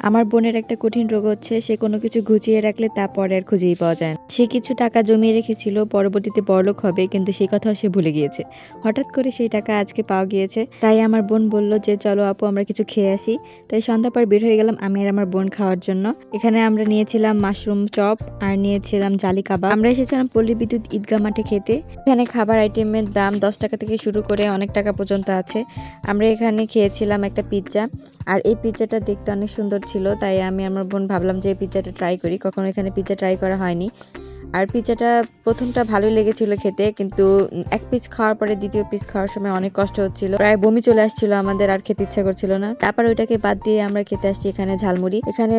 আমার বোনের একটা কঠিন রোগ হচ্ছে, সে কোনো কিছু গুছিয়ে রাখলে তা পরে আর খুঁজেই পাওয়া যায় না। সে কিছু টাকা জমিয়ে রেখেছিল, পরবর্তীতে বড়লোক হবে, কিন্তু সেই কথাও সে ভুলে গিয়েছে। হঠাৎ করে সেই টাকা আজকে পাওয়া গিয়েছে, তাই আমার বোন বলল যে চলো আপু আমরা কিছু খেয়ে আসি। তাই সন্ধ্যা পর বের হয়ে গেলাম আমি আর আমার বোন খাওয়ার জন্য। এখানে আমরা নিয়েছিলাম মাশরুম চপ আর নিয়েছিলাম জালি কাবাব। আমরা এসেছিলাম পল্লী বিদ্যুৎ ঈদগাহ মাঠে খেতে। এখানে খাবার আইটেমের দাম 10 টাকা থেকে শুরু করে অনেক টাকা পর্যন্ত আছে। আমরা এখানে খেয়েছিলাম একটা পিৎজা, আর এই পিৎজাটা দেখতে অনেক সুন্দর ছিল, তাই আমি আমার বোন ভাবলাম যে এই পিৎজাটা ট্রাই করি। কখনো এখানে পিৎজা ট্রাই করা হয়নি। আর পিৎজাটা প্রথমটা ভালোই লেগেছিল খেতে, কিন্তু এক পিস খাওয়ার পরে দ্বিতীয় পিস খাওয়ার সময় অনেক কষ্ট হচ্ছিল, প্রায় বমি চলে আসছিল আমাদের, আর খেতে ইচ্ছা করছিল না। তারপর ওইটাকে বাদ দিয়ে আমরা খেতে আসছি এখানে ঝালমুড়ি। এখানে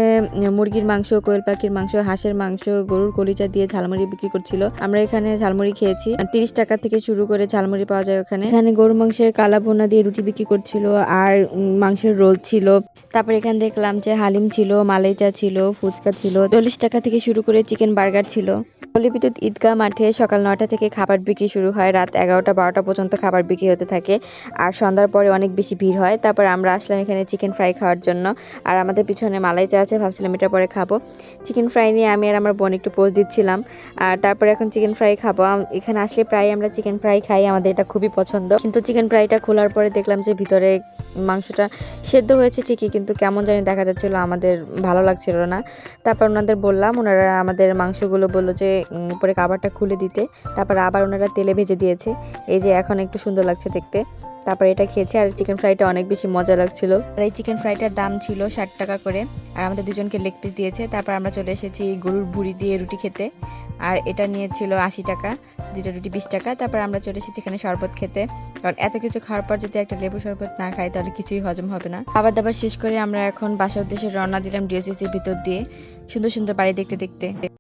মুরগির মাংস, কোয়েল পাখির মাংস, হাঁসের মাংস, গরুর কলিজা দিয়ে ঝালমুড়ি বিক্রি করছিল। আমরা এখানে ঝালমুড়ি খেয়েছি। 30 টাকা থেকে শুরু করে ঝালমুড়ি পাওয়া যায় ওখানে। এখানে গরু মাংসের কালা ভুনা দিয়ে রুটি বিক্রি করছিল, আর মাংসের রোল ছিল। তারপর এখানে দেখলাম যে হালিম ছিল, মালাইচা ছিল, ফুচকা ছিল। 40 টাকা থেকে শুরু করে চিকেন বার্গার ছিল। পল্লী বিদ্যুৎ ঈদগাহ মাঠে সকাল 9টা থেকে খাবার বিক্রি শুরু হয়, রাত 11টা-12টা পর্যন্ত খাবার বিক্রি হতে থাকে, আর সন্ধ্যার পরে অনেক বেশি ভিড় হয়। তারপর আমরা আসলাম এখানে চিকেন ফ্রাই খাওয়ার জন্য, আর আমাদের পিছনে মালাইচা আছে, ভাবছিলাম এটা পরে খাবো। চিকেন ফ্রাই নিয়ে আমি আর আমার বোন একটু পোজ দিচ্ছিলাম, আর তারপরে এখন চিকেন ফ্রাই খাবো। এখানে আসলে প্রায় আমরা চিকেন ফ্রাই খাই, আমাদের এটা খুবই পছন্দ। কিন্তু চিকেন ফ্রাইটা খোলার পরে দেখলাম যে ভিতরে মাংসটা সেদ্ধ হয়েছে ঠিকই, কিন্তু কেমন জানি দেখা যাচ্ছিল, আমাদের ভালো লাগছিল না। তারপর ওনাদের বললাম, ওনারা আমাদের মাংসগুলো বললো যে উপরে কাভারটা খুলে দিতে। তারপর আবার ওনারা তেলে ভেজে দিয়েছে, এই যে এখন একটু সুন্দর লাগছে দেখতে। তারপর এটা খেয়েছে, আর চিকেন ফ্রাইটা অনেক বেশি মজা লাগছিল। আর এই চিকেন ফ্রাইটার দাম ছিল 60 টাকা করে, আর আমাদের দুজনকে লেগ পিস দিয়েছে। তারপর আমরা চলে এসেছি গরুর ভুঁড়ি দিয়ে রুটি খেতে, আর এটা নিয়েছিল 80 টাকা, দুইটা রুটি 20 টাকা। তারপর আমরা চলে এসেছি এখানে শরবত খেতে, কারণ এত কিছু খাওয়ার পর যদি একটা লেবু শরবত না খাই তাহলে কিছুই হজম হবে না। খাবার দাবার শেষ করে আমরা এখন বাসার উদ্দেশ্যে রওনা দিলাম ডিওসিসির ভিতর দিয়ে, সুন্দর সুন্দর বাড়ি দেখতে দেখতে।